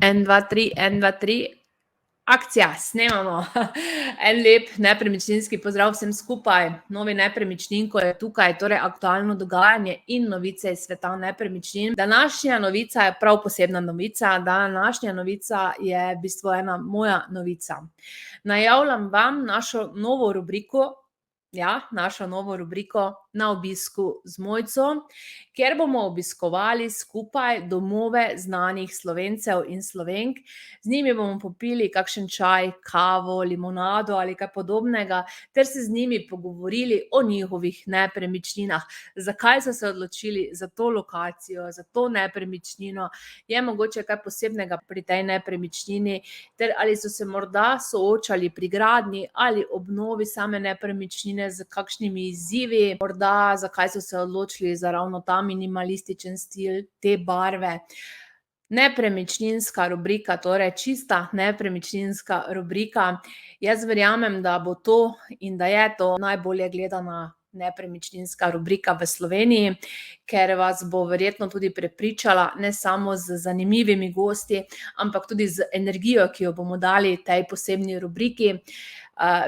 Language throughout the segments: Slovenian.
En, dva, tri, en, dva, tri. Akcija, snemamo. En lep nepremičninski pozdrav vsem skupaj. Novi Nepremičninko je tukaj, torej aktualno dogajanje in novice iz sveta nepremičnin. Današnja novica je prav posebna novica. Današnja novica je v bistvu ena moja novica. Najavljam vam našo novo rubriko, našo novo rubriko Na obisku z Mojco, kjer bomo obiskovali skupaj domove znanih Slovencev in Slovenk. Z njimi bomo popili kakšen čaj, kavo, limonado ali kaj podobnega, ter se z njimi pogovorili o njihovih nepremičninah. Zakaj so se odločili za to lokacijo, za to nepremičnino, je mogoče kaj posebnega pri tej nepremičnini, ter ali so se morda soočali pri gradnji ali obnovi same nepremičnine z kakšnimi izzivi, morda zakaj so se odločili za ravno ta minimalističen stil, te barve. Nepremičninska rubrika, torej čista nepremičninska rubrika. Jaz verjamem, da bo to in da je to najbolje gledana nepremičninska rubrika v Sloveniji, ker vas bo verjetno tudi prepričala ne samo z zanimivimi gosti, ampak tudi z energijo, ki jo bomo dali tej posebni rubriki.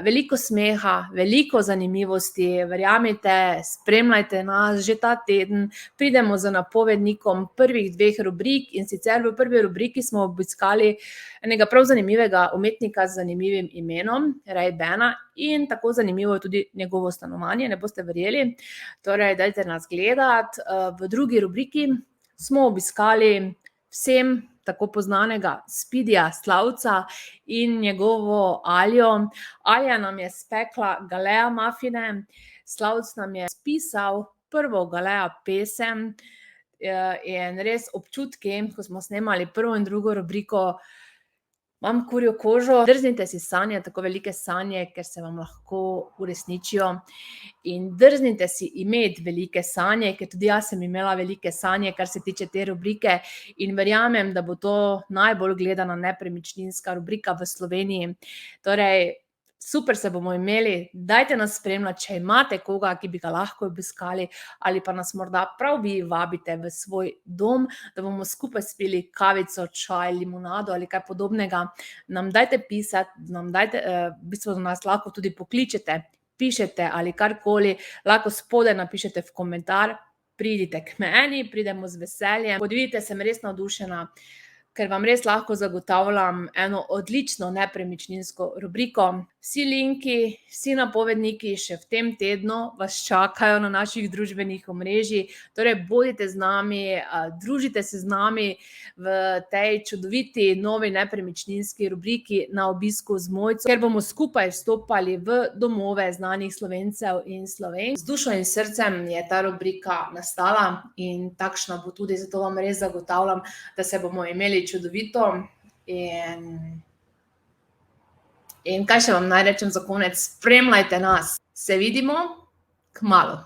Veliko smeha, veliko zanimivosti, verjamite, spremljajte nas že ta teden. Pridemo z napovednikom prvih 2 rubrik, in sicer v prvi rubriki smo obiskali enega prav zanimivega umetnika z zanimivim imenom, Ray-Bana, in tako zanimivo je tudi njegovo stanovanje, ne boste verjeli. Torej, dajte nas gledati. V drugi rubriki smo obiskali vsem tako poznanega Speedyja Slavca in njegovo Aljo. Alja nam je spekla Galea mafine, Slavc nam je spisal prvo Galea pesem, in res občutki, ko smo snemali prvo in drugo rubriko, imam kurjo kožo. Drznite si sanjati tako velike sanje, ker se vam lahko uresničijo. In drznite si imeti velike sanje, ker tudi jaz sem imela velike sanje, kar se tiče te rubrike, in verjamem, da bo to najbolj gledana nepremičninska rubrika v Sloveniji. Torej, super se bomo imeli, dajte nas spremljati, če imate koga, ki bi ga lahko obiskali, ali pa nas morda prav vi vabite v svoj dom, da bomo skupaj spili kavico, čaj, limonado ali kaj podobnega. Nam dajte pisati, v bistvu nas lahko tudi pokličete, pišete ali karkoli, lahko spodaj napišete v komentar, pridite k meni, pridemo z veseljem. Kot vidite, sem res navdušena, ker vam res lahko zagotavljam eno odlično nepremičninsko rubriko. Vsi linki, vsi napovedniki še v tem tednu vas čakajo na naših družbenih omrežjih. Torej, bodite z nami, družite se z nami v tej čudoviti novi nepremičninski rubriki Na obisku z Mojco, ker bomo skupaj vstopali v domove znanih Slovencev in Slovenk. Z dušo in srcem je ta rubrika nastala in takšna bo tudi, zato vam res zagotavljam, da se bomo imeli čudovito. In kaj še vam naj rečem za konec? Spremljajte nas. Se vidimo kmalu.